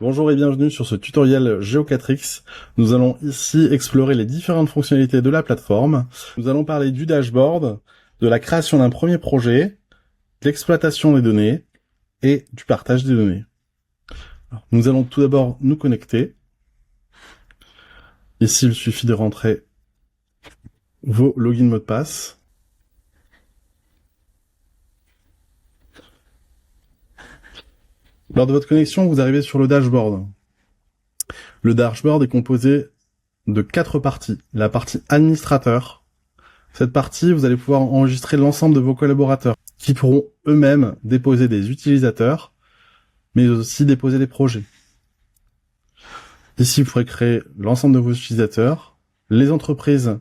Bonjour et bienvenue sur ce tutoriel Geocatrix. Nous allons ici explorer les différentes fonctionnalités de la plateforme. Nous allons parler du dashboard, de la création d'un premier projet, de l'exploitation des données et du partage des données. Alors, nous allons tout d'abord nous connecter. Ici, il suffit de rentrer vos login mots de passe. Lors de votre connexion, vous arrivez sur le dashboard. Le dashboard est composé de 4 parties. La partie administrateur. Cette partie, vous allez pouvoir enregistrer l'ensemble de vos collaborateurs qui pourront eux-mêmes déposer des utilisateurs, mais aussi déposer des projets. Ici, vous pourrez créer l'ensemble de vos utilisateurs, les entreprises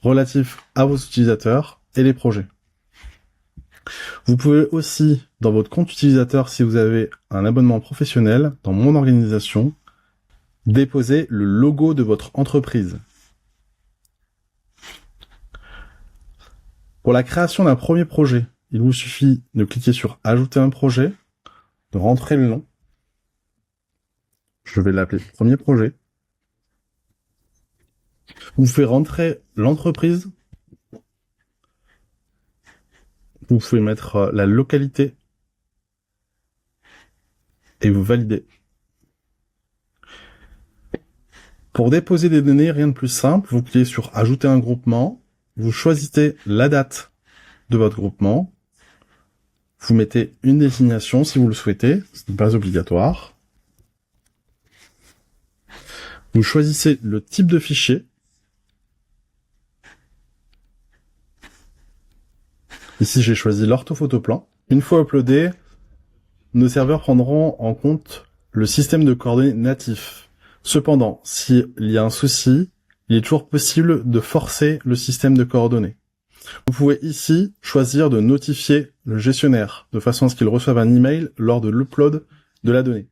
relatives à vos utilisateurs et les projets. Vous pouvez aussi, dans votre compte utilisateur, si vous avez un abonnement professionnel, dans Mon organisation, déposer le logo de votre entreprise. Pour la création d'un premier projet, il vous suffit de cliquer sur Ajouter un projet, de rentrer le nom. Je vais l'appeler Premier projet. Vous pouvez rentrer l'entreprise. Vous pouvez mettre la localité et vous validez. Pour déposer des données, rien de plus simple, vous cliquez sur Ajouter un groupement, vous choisissez la date de votre groupement, vous mettez une désignation si vous le souhaitez, ce n'est pas obligatoire. Vous choisissez le type de fichier. Ici, j'ai choisi l'orthophotoplan. Une fois uploadé, nos serveurs prendront en compte le système de coordonnées natif. Cependant, s'il y a un souci, il est toujours possible de forcer le système de coordonnées. Vous pouvez ici choisir de notifier le gestionnaire, de façon à ce qu'il reçoive un email lors de l'upload de la donnée.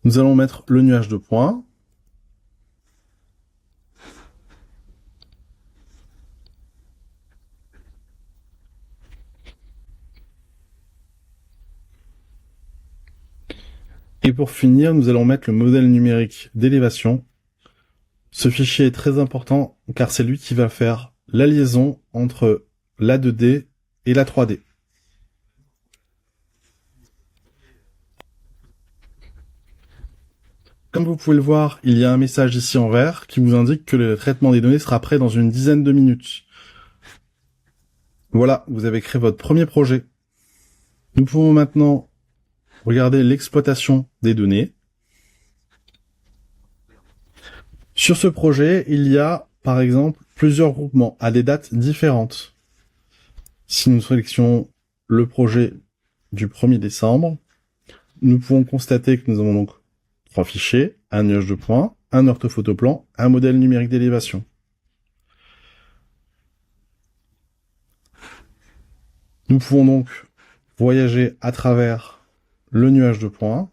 Nous allons mettre le nuage de points. Et pour finir, nous allons mettre le modèle numérique d'élévation. Ce fichier est très important car c'est lui qui va faire la liaison entre la 2D et la 3D. Comme vous pouvez le voir, il y a un message ici en vert qui vous indique que le traitement des données sera prêt dans une dizaine de minutes. Voilà, vous avez créé votre premier projet. Nous pouvons maintenant regarder l'exploitation des données. Sur ce projet, il y a, par exemple, plusieurs groupements à des dates différentes. Si nous sélectionnons le projet du 1er décembre, nous pouvons constater que nous avons donc 3 fichiers, un nuage de points, un orthophotoplan, un modèle numérique d'élévation. Nous pouvons donc voyager à travers le nuage de points.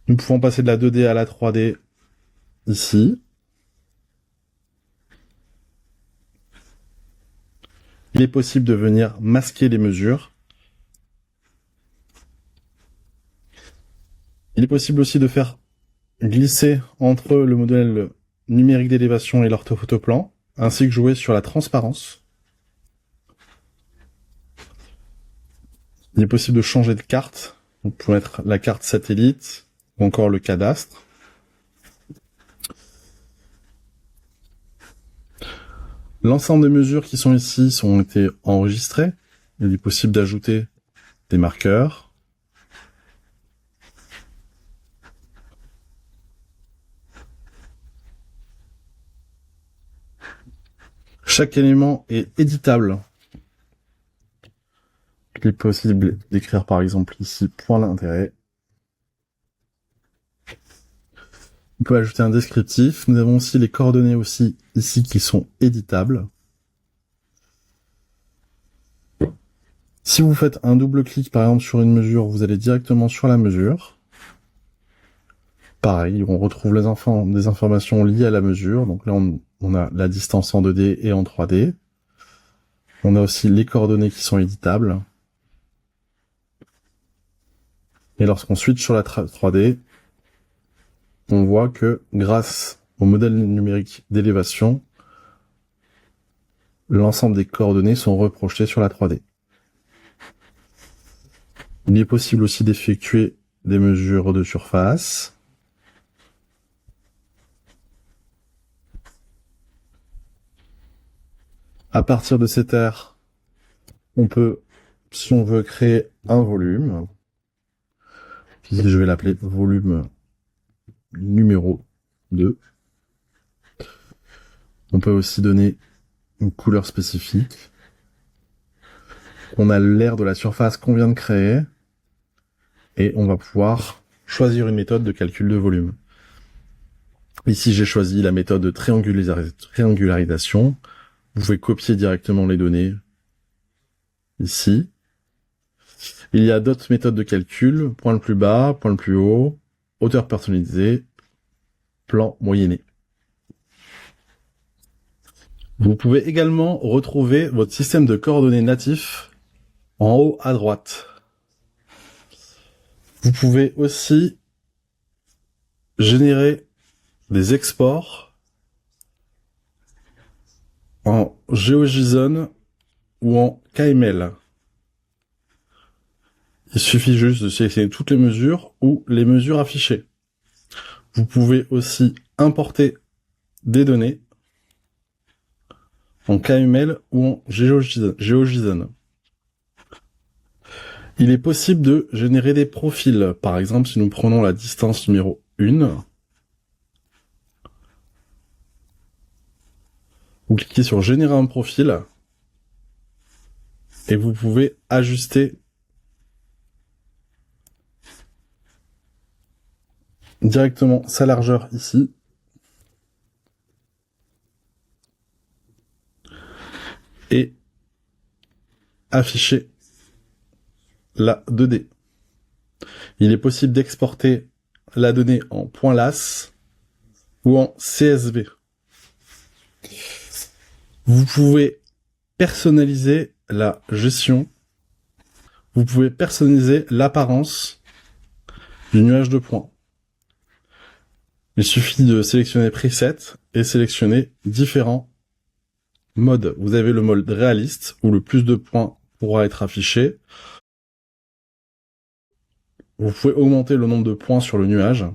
Nous pouvons passer de la 2D à la 3D ici. Il est possible de venir masquer les mesures. Il est possible aussi de faire glisser entre le modèle numérique d'élévation et l'orthophotoplan, ainsi que jouer sur la transparence. Il est possible de changer de carte. On peut mettre la carte satellite ou encore le cadastre. L'ensemble des mesures qui sont ici ont été enregistrées. Il est possible d'ajouter des marqueurs. Chaque élément est éditable. Il est possible d'écrire par exemple ici point d'intérêt. On peut ajouter un descriptif. Nous avons aussi les coordonnées aussi ici qui sont éditables. Si vous faites un double clic par exemple sur une mesure, vous allez directement sur la mesure. pareil, on retrouve des informations liées à la mesure. Donc là, on a la distance en 2D et en 3D. On a aussi les coordonnées qui sont éditables. Et lorsqu'on switch sur la 3D, on voit que grâce au modèle numérique d'élévation, l'ensemble des coordonnées sont reprojetées sur la 3D. Il est possible aussi d'effectuer des mesures de surface. À partir de cette aire, on peut, si on veut, créer un volume. Ici, je vais l'appeler volume numéro 2. On peut aussi donner une couleur spécifique. On a l'aire de la surface qu'on vient de créer. Et on va pouvoir choisir une méthode de calcul de volume. Ici, j'ai choisi la méthode de triangularisation. Vous pouvez copier directement les données ici. Il y a d'autres méthodes de calcul, point le plus bas, point le plus haut, hauteur personnalisée, plan moyenné. Vous pouvez également retrouver votre système de coordonnées natif en haut à droite. Vous pouvez aussi générer des exports en GeoJSON ou en KML. Il suffit juste de sélectionner toutes les mesures ou les mesures affichées. Vous pouvez aussi importer des données en KML ou en GeoJSON. Il est possible de générer des profils. Par exemple, si nous prenons la distance numéro 1, vous cliquez sur générer un profil et vous pouvez ajuster directement sa largeur ici. Et afficher la 2D. Il est possible d'exporter la donnée en point .las ou en CSV. Vous pouvez personnaliser la gestion. Vous pouvez personnaliser l'apparence du nuage de points. Il suffit de sélectionner preset et sélectionner différents modes. Vous avez le mode réaliste où le plus de points pourra être affiché. Vous pouvez augmenter le nombre de points sur le nuage.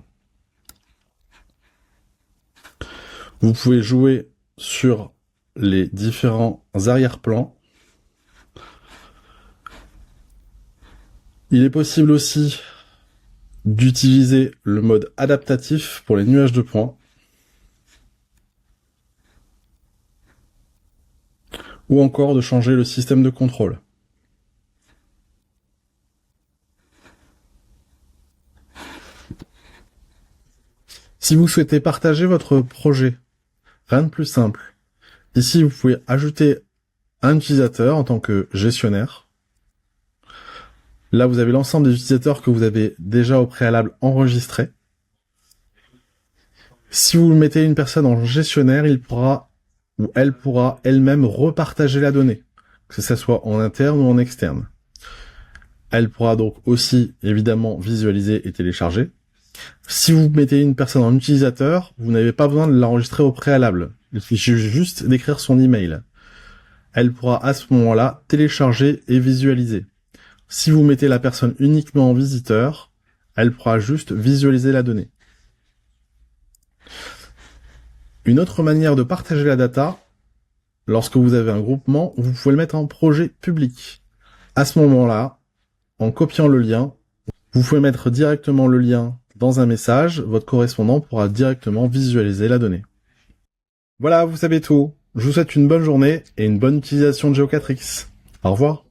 Vous pouvez jouer sur les différents arrière-plans. Il est possible aussi d'utiliser le mode adaptatif pour les nuages de points. Ou encore de changer le système de contrôle. Si vous souhaitez partager votre projet, rien de plus simple. Ici, vous pouvez ajouter un utilisateur en tant que gestionnaire. Là, vous avez l'ensemble des utilisateurs que vous avez déjà au préalable enregistrés. Si vous mettez une personne en gestionnaire, il pourra ou elle pourra elle-même repartager la donnée, que ce soit en interne ou en externe. Elle pourra donc aussi, évidemment, visualiser et télécharger. Si vous mettez une personne en utilisateur, vous n'avez pas besoin de l'enregistrer au préalable. Il suffit juste d'écrire son email. Elle pourra à ce moment-là télécharger et visualiser. Si vous mettez la personne uniquement en visiteur, elle pourra juste visualiser la donnée. Une autre manière de partager la data, lorsque vous avez un groupement, vous pouvez le mettre en projet public. À ce moment-là, en copiant le lien, vous pouvez mettre directement le lien dans un message, votre correspondant pourra directement visualiser la donnée. Voilà, vous savez tout. Je vous souhaite une bonne journée et une bonne utilisation de Geo4X. Au revoir.